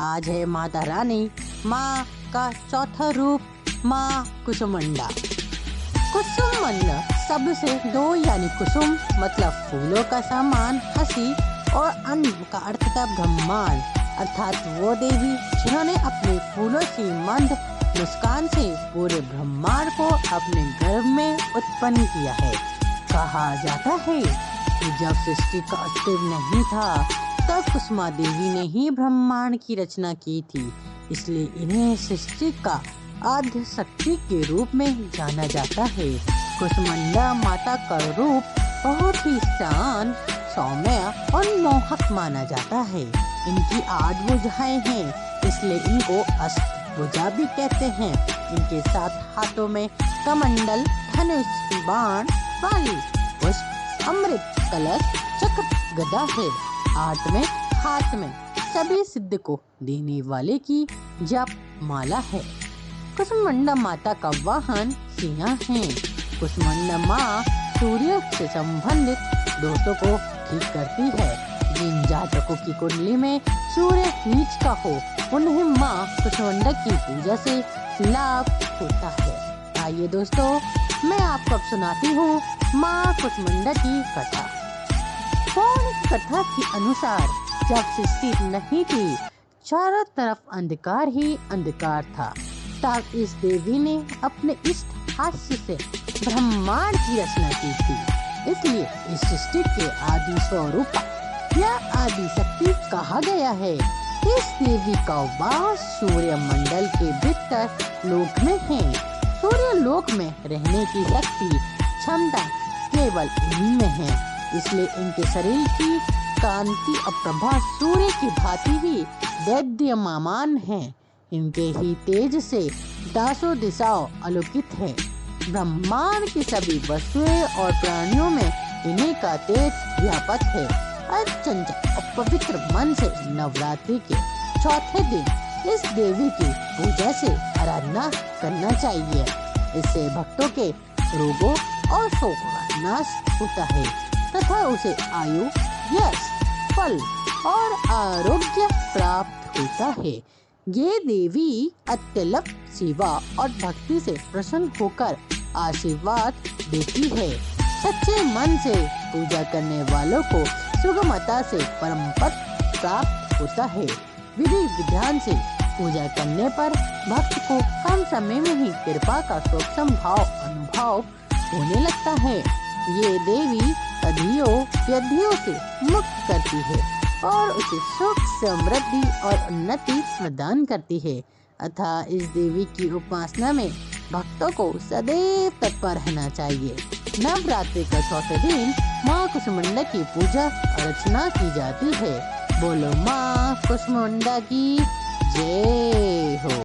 आज है माता रानी, माँ का चौथा रूप, माँ कुसुमंडा। कुसुमंडा शब्द से दो यानी कुसुम मतलब फूलों का सामान, हंसी और अन्न का अर्थ था ब्रह्मांड, अर्थात वो देवी जिन्होंने अपने फूलों की मंद मुस्कान से पूरे ब्रह्मांड को अपने गर्भ में उत्पन्न किया है। कहा जाता है कि जब सृष्टि का अस्तित्व नहीं था तब कुसुमा देवी ने ही ब्रह्मांड की रचना की थी, इसलिए इन्हें सृष्टि का आद्य शक्ति के रूप में जाना जाता है। कुसुमंडा माता का रूप बहुत ही शांत, सौम्य और मोहक माना जाता है। इनकी 8 भुजाएं हैं, इसलिए इनको अष्टभुजा भी कहते हैं। इनके 7 हाथों में कमंडल, धनुष, बाण वाली पुष्प, अमृत कलश, चक्र, गदा है। 8वें हाथ में सभी सिद्ध को देने वाले की जप माला है। कुसुमंडा माता का वाहन सिंह है। कुसुमंडा माँ सूर्य से संबंधित दोषों को ठीक करती है। जिन जातकों की कुंडली में सूर्य नीच का हो उन्हें माँ कुसुमंडा की पूजा से लाभ होता है। आइए दोस्तों, मैं आपको अब सुनाती हूँ माँ कुसुमंडा की कथा। पौराणिक कथा के अनुसार जब सृष्टि नहीं थी, चारों तरफ अंधकार ही अंधकार था, तब इस देवी ने अपने इष्ट हास्य से ब्रह्मांड की रचना की थी। इसलिए इस सृष्टि के आदि स्वरूप या आदि शक्ति कहा गया है। इस देवी का वास सूर्य मंडल के भीतर लोक में है। सूर्य लोक में रहने की शक्ति क्षमता केवल इन्हीं में है, इसलिए इनके शरीर की कांति और प्रभा सूर्य की भांति ही दैदीप्यमान है। इनके ही तेज से 10 दिशाओं आलोकित है। ब्रह्मांड की सभी वस्तुएं और प्राणियों में इन्हीं का तेज व्यापक है। चंचल और पवित्र मन से नवरात्रि के चौथे दिन इस देवी की पूजा से आराधना करना चाहिए। इससे भक्तों के रोगों और शोक का नाश होता है तथा उसे आयु, यश, फल और आरोग्य प्राप्त होता है। ये देवी अत्यल्प सेवा और भक्ति से प्रसन्न होकर आशीर्वाद देती है। सच्चे मन से पूजा करने वालों को सुगमता से परम पद प्राप्त होता है। विधि विधान से पूजा करने पर भक्त को कम समय में ही कृपा का सूक्ष्म भाव अनुभव होने लगता है। ये देवी अधियों व्याधियों से मुक्त करती है और उसे सुख, समृद्धि और उन्नति प्रदान करती है। अतः इस देवी की उपासना में भक्तों को सदैव तत्पर रहना चाहिए। नवरात्रि का चौथे दिन माँ कुसुमंडा की पूजा अर्चना की जाती है। बोलो माँ कुसुमंडा की जय हो।